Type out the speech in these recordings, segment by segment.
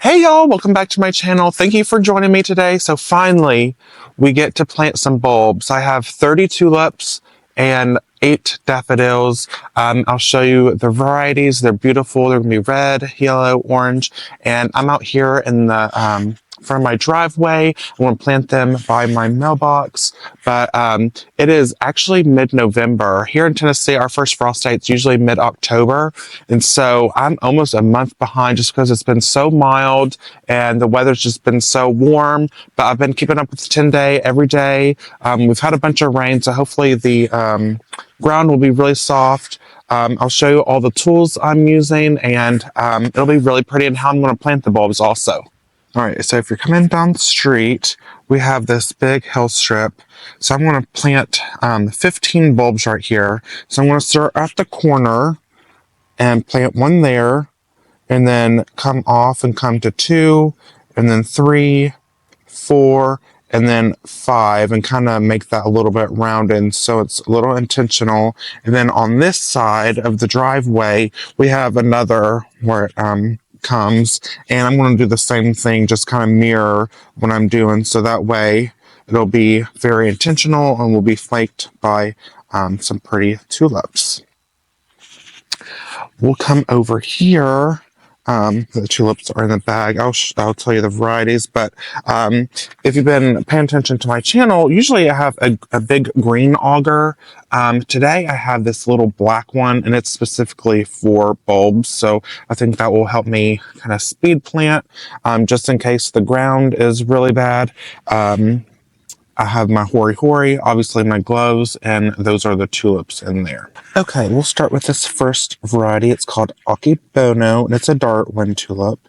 Hey y'all, welcome back to my channel. Thank you for joining me today. So finally, we get to plant some bulbs. I have 30 tulips and 8 daffodils. I'll show you the varieties. They're beautiful. They're gonna be red, yellow, orange. And I'm out here in the front of my driveway. I want to plant them by my mailbox, but it is actually mid-November. Here in Tennessee, our first frost date's usually mid-October, and so I'm almost a month behind just because it's been so mild and the weather's just been so warm, but I've been keeping up with the 10-day every day. We've had a bunch of rain, so hopefully the ground will be really soft. I'll show you all the tools I'm using, and it'll be really pretty, and how I'm going to plant the bulbs also. All right, so if you're coming down the street, we have this big hill strip. So I'm going to plant 15 bulbs right here. So I'm going to start at the corner and plant one there, and then come off and come to 2, and then 3, 4, and then 5, and kind of make that a little bit rounded so it's a little intentional. And then on this side of the driveway, we have another where it comes, and I'm going to do the same thing, just kind of mirror what I'm doing, so that way it'll be very intentional and will be flanked by some pretty tulips. We'll come over here. The tulips are in the bag. I'll tell you the varieties, but if you've been paying attention to my channel, usually I have a big green auger. Today I have this little black one, and it's specifically for bulbs, so I think that will help me kind of speed plant, just in case the ground is really bad. I have my hori, obviously my gloves, and those are the tulips in there. Okay, we'll start with this first variety. It's called Bono, and it's a Darwin tulip.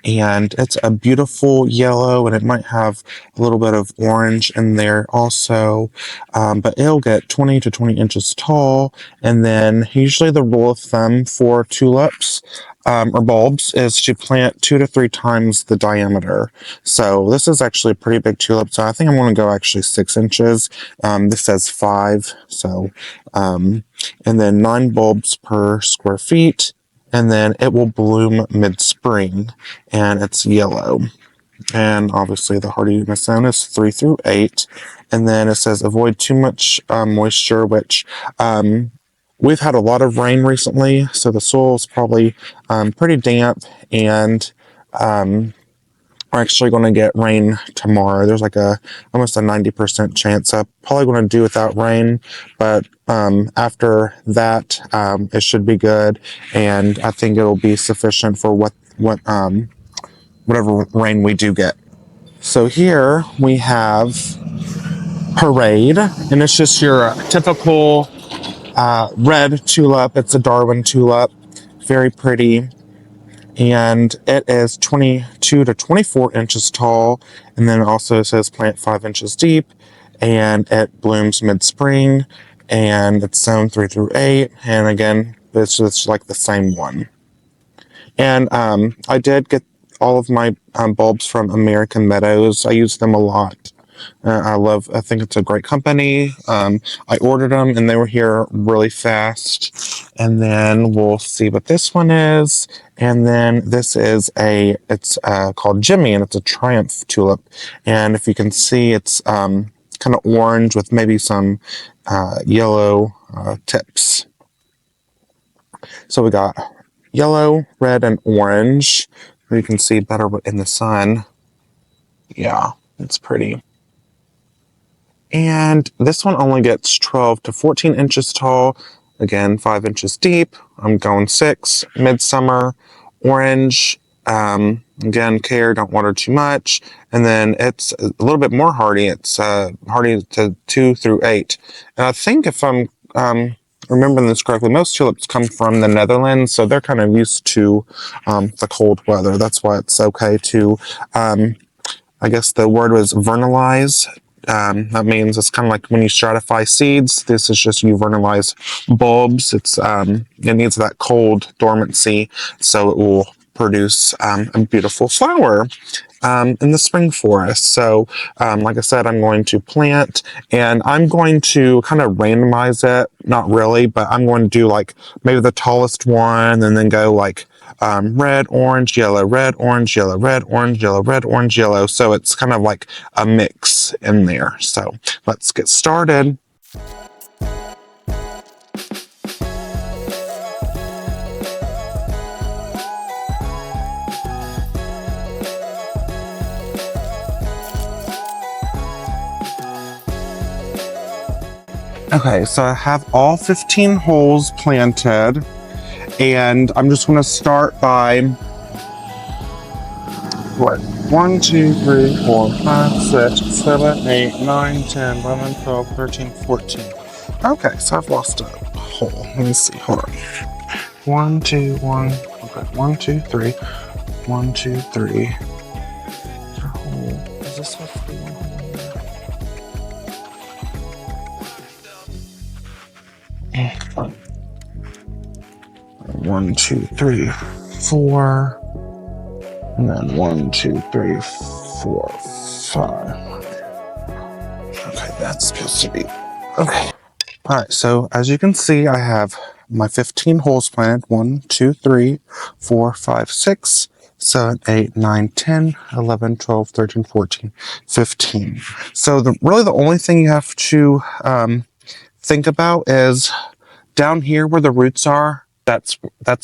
And it's a beautiful yellow, and it might have a little bit of orange in there also. But it'll get 20 to 20 inches tall. And then usually the rule of thumb for tulips or bulbs is to plant 2 to 3 times the diameter. So this is actually a pretty big tulip. So I think I'm going to go actually 6 inches. This says 5. So, and then 9 bulbs per square feet. And then it will bloom mid-spring, and it's yellow. And obviously the hardiness zone is 3 through 8. And then it says avoid too much moisture, which we've had a lot of rain recently, so the soil is probably pretty damp, and we're actually going to get rain tomorrow. There's like almost a 90% chance. I'm probably going to do without rain, but after that, it should be good, and I think it'll be sufficient for whatever rain we do get. So here we have Parade, and it's just your typical red tulip. It's a Darwin tulip, very pretty. And it is 22 to 24 inches tall, and then it also says plant 5 inches deep, and it blooms mid-spring, and it's sown 3 through 8, and again, it's just like the same one. And I did get all of my bulbs from American Meadows. I use them a lot. I think it's a great company. I ordered them, and they were here really fast. And then we'll see what this one is. And then this is it's called Jimmy, and it's a Triumph tulip. And if you can see, it's kind of orange with maybe some yellow tips. So we got yellow, red, and orange. You can see better in the sun. Yeah, it's pretty. And this one only gets 12 to 14 inches tall. Again, 5 inches deep. I'm going 6. Midsummer, orange. Again, don't water too much. And then it's a little bit more hardy. It's hardy to 2 through 8. And I think if I'm remembering this correctly, most tulips come from the Netherlands, so they're kind of used to the cold weather. That's why it's okay to, I guess the word was vernalize. That means it's kind of like when you stratify seeds. This is just you vernalize bulbs. It needs that cold dormancy, so it will produce a beautiful flower in the spring forest. So, like I said, I'm going to plant, and I'm going to kind of randomize it. Not really, but I'm going to do like maybe the tallest one, and then go like red, orange, yellow, red, orange, yellow, red, orange, yellow, red, orange, yellow. So it's kind of like a mix in there. So let's get started. Okay, so I have all 15 holes planted, and I'm just going to start by, 1, 2, 3, 4, 5, 6, 7, 8, 9, 10, 11, 12, 13, 14. Okay, so I've lost a hole. Let me see, hold on. 1, 2, 1, okay, 1, 2, 3, 1, 2, 3. Is this supposed to be one hole here? 1, 2, 3, 4. And then 1, 2, 3, 4, 5. Okay, that's supposed to be. Okay. All right, so as you can see, I have my 15 holes planted. 1, 2, 3, 4, 5, 6, 7, 8, 9, 10, 11, 12, 13, 14, 15. So really the only thing you have to think about is down here where the roots are. That's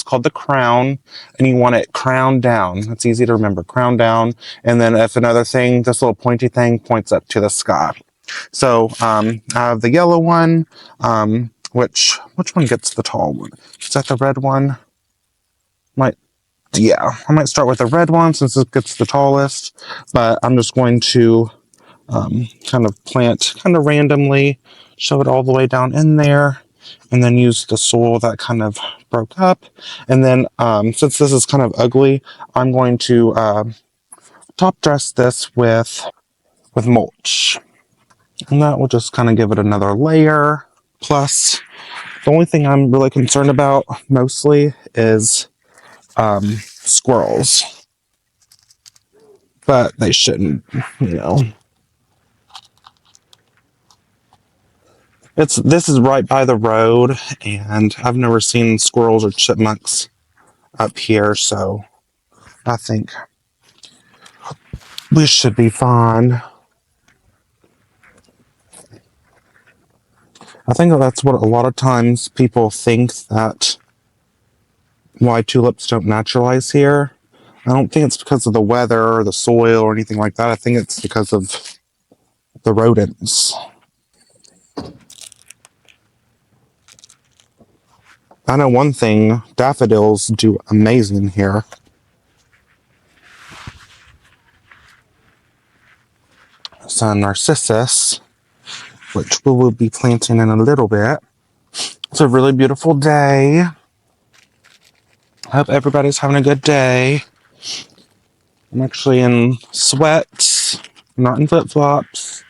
called the crown, and you want it crown down. That's easy to remember, crown down. And then if another thing, this little pointy thing points up to the sky. So I have the yellow one, which one gets the tall one? Is that the red one? Yeah, I might start with the red one since it gets the tallest, but I'm just going to kind of plant kind of randomly, shove it all the way down in there, and then use the soil that kind of broke up. And then since this is kind of ugly, I'm going to top dress this with mulch. And that will just kind of give it another layer. Plus, the only thing I'm really concerned about mostly is squirrels. But they shouldn't, you know. This is right by the road, and I've never seen squirrels or chipmunks up here, so I think we should be fine. I think that's what a lot of times people think, that why tulips don't naturalize here. I don't think it's because of the weather or the soil or anything like that. I think it's because of the rodents. I know one thing, daffodils do amazing here. So narcissus, which we will be planting in a little bit. It's a really beautiful day. I hope everybody's having a good day. I'm actually in sweats, not in flip-flops.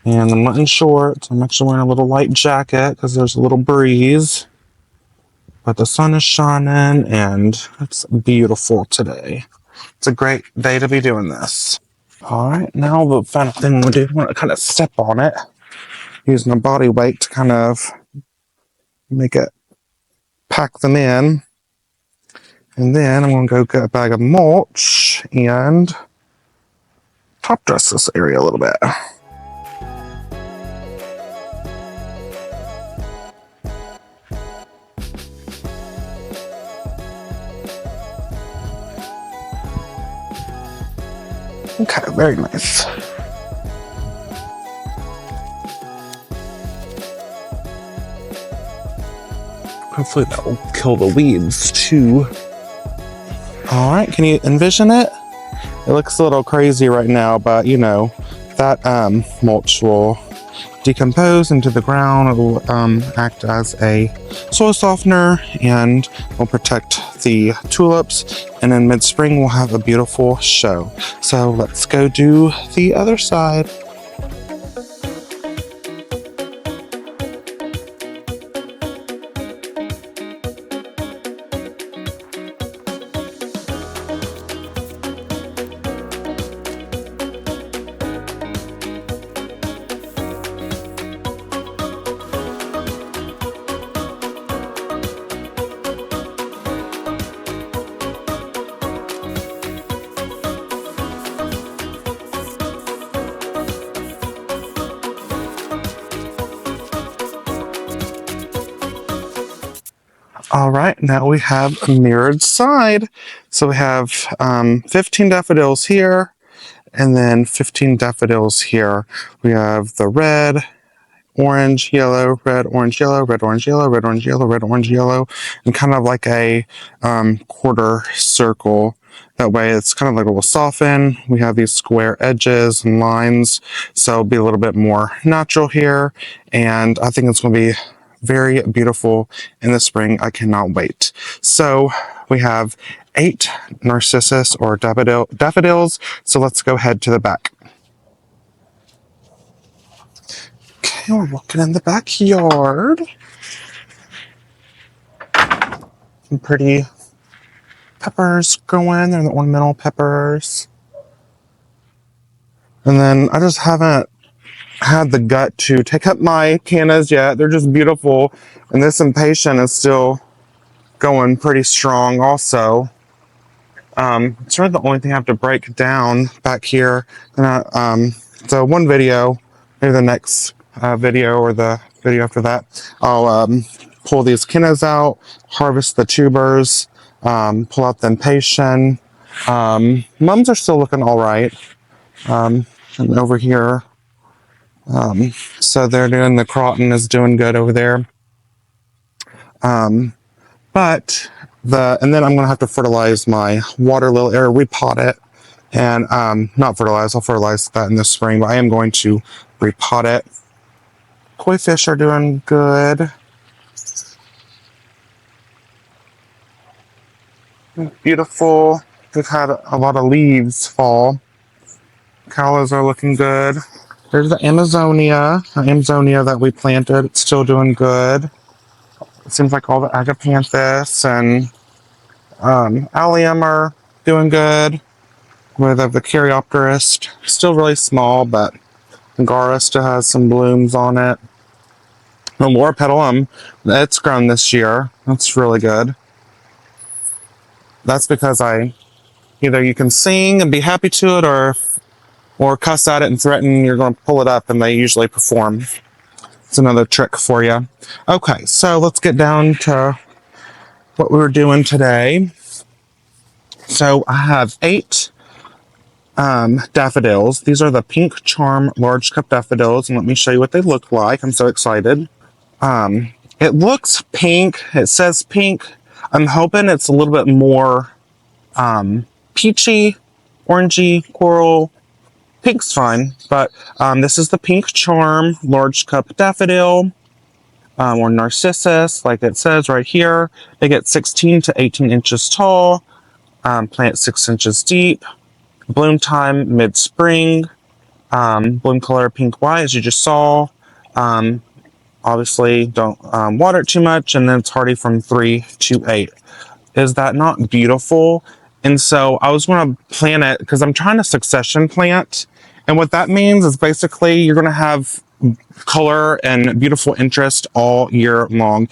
And I'm not in shorts. I'm actually wearing a little light jacket because there's a little breeze. But the sun is shining and it's beautiful today. It's a great day to be doing this. Alright, now the final thing we'll do, we're going to kind of step on it. Using a body weight to kind of make it, pack them in. And then I'm going to go get a bag of mulch and top dress this area a little bit. Okay, very nice. Hopefully that will kill the weeds too. Alright, can you envision it? It looks a little crazy right now, but you know, that mulch will decompose into the ground. It will act as a soil softener and will protect the tulips. And in mid-spring, we'll have a beautiful show. So let's go do the other side. All right, now we have a mirrored side. So we have 15 daffodils here, and then 15 daffodils here. We have the red, orange, yellow, red, orange, yellow, red, orange, yellow, red, orange, yellow, red, orange, yellow, and kind of like a quarter circle. That way it's kind of like it will soften. We have these square edges and lines, so it'll be a little bit more natural here, and I think it's going to be very beautiful in the spring. I cannot wait. So we have 8 narcissus or daffodils, so let's go head to the back. Okay, we're walking in the backyard. Some pretty peppers growing. They're the ornamental peppers. And then I just haven't had the gut to take up my cannas yet. They're just beautiful. And this impatient is still going pretty strong also. It's really the only thing I have to break down back here. And so one video, maybe the next video or the video after that, I'll pull these cannas out, harvest the tubers, pull out the impatient. Mums are still looking all right. And over here, so they're doing, the Croton is doing good over there. But and then I'm going to have to fertilize my water lily, or repot it. And not fertilize, I'll fertilize that in the spring, but I am going to repot it. Koi fish are doing good. Beautiful. We've had a lot of leaves fall. Callas are looking good. There's the Amazonia that we planted. It's still doing good. It seems like all the agapanthus and allium are doing good. We have the Caryopterist, still really small, but Angara still has some blooms on it. The Loropetalum, it's grown this year. That's really good. That's because either you can sing and be happy to it, or cuss at it and threaten you're going to pull it up, and they usually perform. It's another trick for you. Okay, so let's get down to what we were doing today. So I have 8 daffodils. These are the Pink Charm large cup daffodils, and let me show you what they look like. I'm so excited. It looks pink. It says pink. I'm hoping it's a little bit more peachy, orangey, coral. Pink's fine, but this is the Pink Charm large cup daffodil, or narcissus, like it says right here. They get 16 to 18 inches tall, plant 6 inches deep, bloom time mid-spring, bloom color pink-white, as you just saw. Obviously, don't water it too much, and then it's hardy from 3 to 8. Is that not beautiful? And so I was going to plant it because I'm trying to succession plant. And what that means is basically you're going to have color and beautiful interest all year long.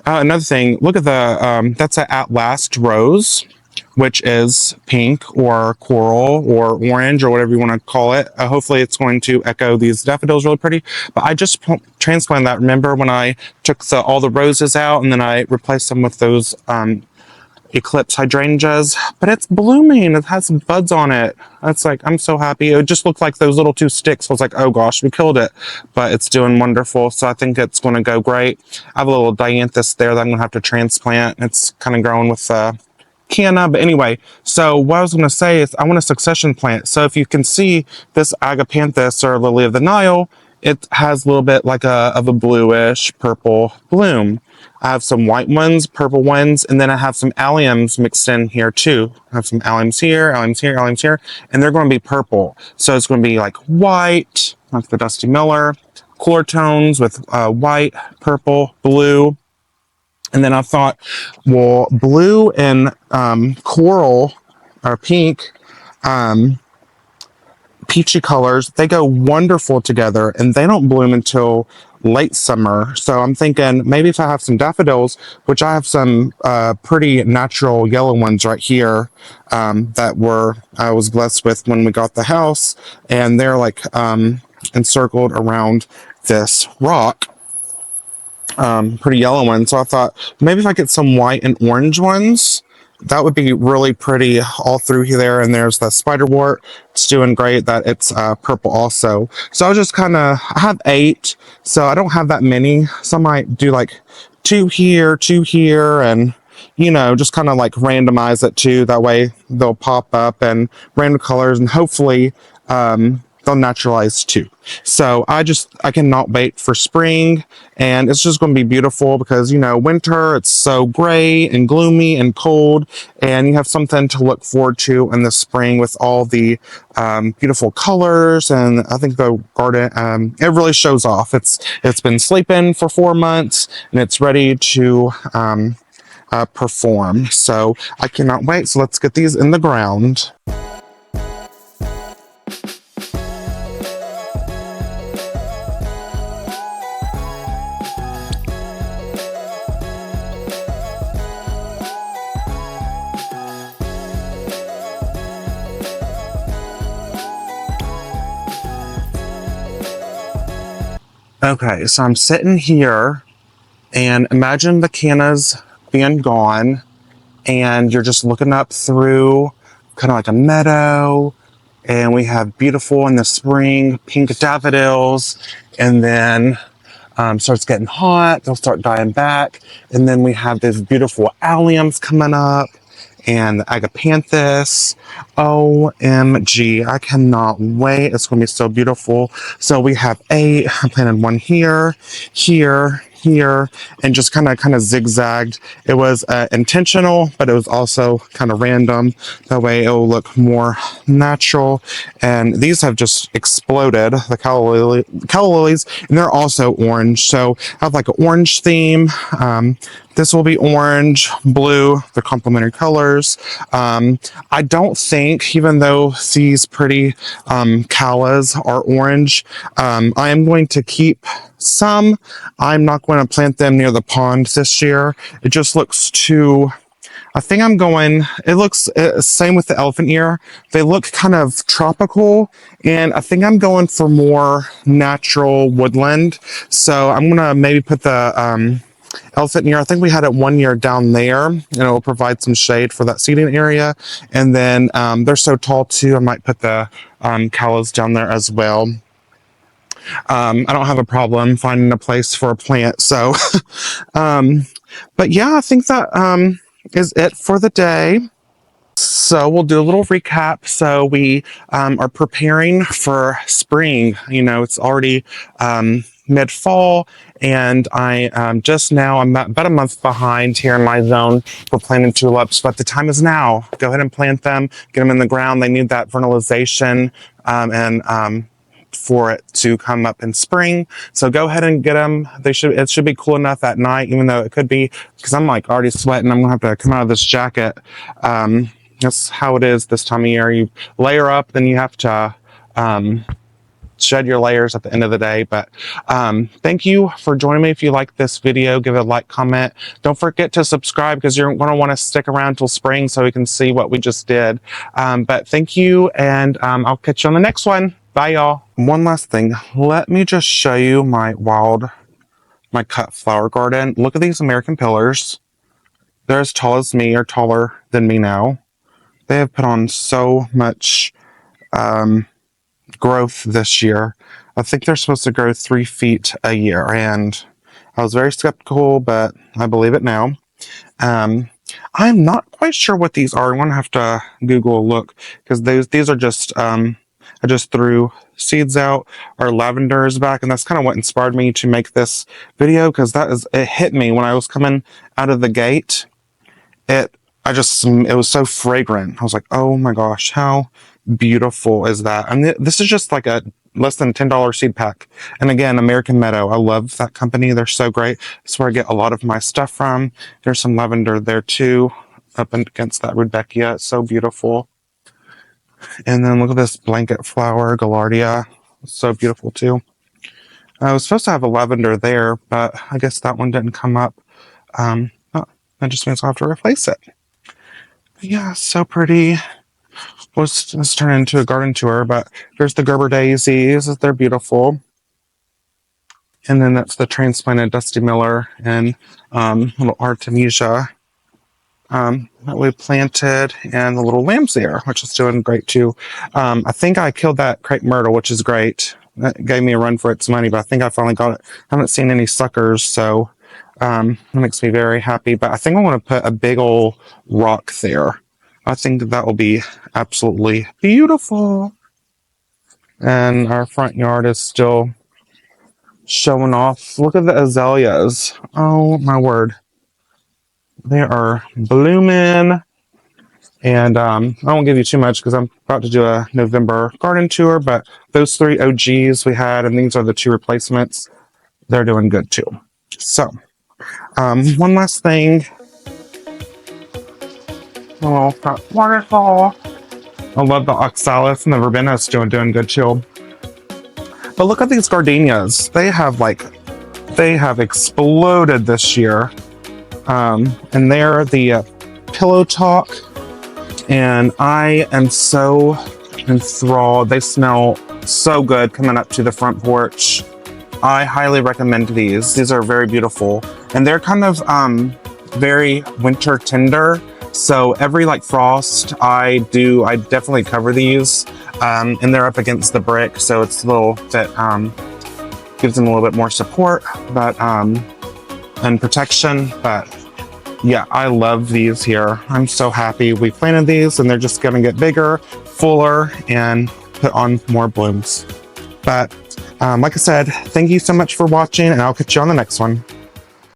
Another thing, look at the, that's an At Last rose, which is pink or coral or orange or whatever you want to call it. Hopefully it's going to echo these daffodils really pretty. But I just transplanted that. Remember when I took all the roses out and then I replaced them with those eclipse hydrangeas, but it's blooming. It has some buds on it. That's like, I'm so happy. It just looked like those little 2 sticks. I was like, oh gosh, we killed it, but it's doing wonderful. So I think it's going to go great. I have a little dianthus there that I'm going to have to transplant. It's kind of growing with canna, but anyway, so what I was going to say is I want a succession plant. So if you can see this agapanthus or lily of the Nile, it has a little bit like of a bluish purple bloom. I have some white ones, purple ones, and then I have some alliums mixed in here too. I have some alliums here, alliums here, alliums here, and they're going to be purple. So it's going to be like white, like the Dusty Miller, cooler tones with white, purple, blue. And then I thought, well, blue and coral or pink, peachy colors, they go wonderful together, and they don't bloom until late summer. So I'm thinking maybe if I have some daffodils, which I have some pretty natural yellow ones right here that I was blessed with when we got the house, and they're like encircled around this rock. pretty yellow ones. So I thought maybe if I get some white and orange ones, that would be really pretty all through there. And there's the spiderwort. It's doing great that it's purple also. So I was just kind of, I have 8, so I don't have that many. So I might do like 2 here, and just kind of like randomize it too. That way they'll pop up and random colors, and hopefully they'll naturalize too. So I cannot wait for spring, and it's just going to be beautiful because winter, it's so gray and gloomy and cold, and you have something to look forward to in the spring with all the beautiful colors. And I think the garden, it really shows off. It's been sleeping for 4 months, and it's ready to perform. So I cannot wait. So let's get these in the ground. Okay, so I'm sitting here, and imagine the cannas being gone, and you're just looking up through kind of like a meadow, and we have beautiful in the spring pink daffodils, and then starts getting hot, they'll start dying back, and then we have these beautiful alliums coming up, and the agapanthus. OMG, I cannot wait. It's going to be so beautiful. So we have 8. I planted one here, and just kind of zigzagged. It was intentional, but it was also kind of random. That way it will look more natural. And these have just exploded, the calla lilies, and they're also orange. So I have like an orange theme. This will be orange, blue, the complementary colors. I don't think, even though these pretty callas are orange, I am going to keep some. I'm not going to plant them near the pond this year. It just looks too... I think I'm going... It looks... same with the elephant ear. They look kind of tropical, and I think I'm going for more natural woodland. So I'm going to maybe put the... elephant ear, I think we had it 1 year down there, and it will provide some shade for that seating area. And then they're so tall too, I might put the callas down there as well. I don't have a problem finding a place for a plant. So, but yeah, I think that is it for the day. So we'll do a little recap. So we are preparing for spring. It's already mid-fall, and I'm about a month behind here in my zone for planting tulips, but the time is now. Go ahead and plant them, get them in the ground. They need that vernalization and for it to come up in spring. So go ahead and get them. It should be cool enough at night, even though it could be, because I'm like already sweating. I'm gonna have to come out of this jacket. That's how it is this time of year. You layer up, then you have to shed your layers at the end of the day. But thank you for joining me. If you like this video, give it a like, comment. Don't forget to subscribe, because you're going to want to stick around till spring so you can see what we just did. But thank you, and I'll catch you on the next one. Bye, y'all. One last thing. Let me just show you my cut flower garden. Look at these American pillars. They're as tall as me, or taller than me now. They have put on so much growth this year. I think they're supposed to grow 3 feet a year, and I was very skeptical, but I believe it now. I'm not quite sure what these are. I'm gonna have to Google a look, because these are just I just threw seeds out. Our lavender is back, and that's kind of what inspired me to make this video, because it hit me when I was coming out of the gate. It was so fragrant. I was like, oh my gosh, how beautiful is that? And this is just like a less than $10 seed pack. And again, American Meadow. I love that company. They're so great. That's where I get a lot of my stuff from. There's some lavender there too, up against that rudbeckia. It's so beautiful. And then look at this blanket flower, Gaillardia. It's so beautiful too. I was supposed to have a lavender there, but I guess that one didn't come up. That just means I'll have to replace it. Yeah, so pretty. Let's turn it into a garden tour, but here's the Gerber daisies. They're beautiful. And then that's the transplanted Dusty Miller and little Artemisia that we planted, and the little lambs there, which is doing great too. I think I killed that crepe myrtle, which is great. That gave me a run for its money, but I think I finally got it. I haven't seen any suckers, so it makes me very happy. But I think I want to put a big old rock there. I think that will be absolutely beautiful. And our front yard is still showing off. Look at the azaleas. Oh my word. They are blooming. And I won't give you too much because I'm about to do a November garden tour, but those 3 OGs we had, and these are the 2 replacements, they're doing good too. So, one last thing. Oh, that waterfall. I love the oxalis, and the verbenas doing good too. But look at these gardenias. They have exploded this year. And they're the Pillow Talk. And I am so enthralled. They smell so good coming up to the front porch. I highly recommend these. These are very beautiful. And they're kind of very winter tender. So every frost I definitely cover these. And they're up against the brick, so it's a little bit gives them a little bit more support, but and protection. But yeah, I love these here. I'm so happy we planted these, and they're just gonna get bigger, fuller, and put on more blooms. But like I said, thank you so much for watching, and I'll catch you on the next one.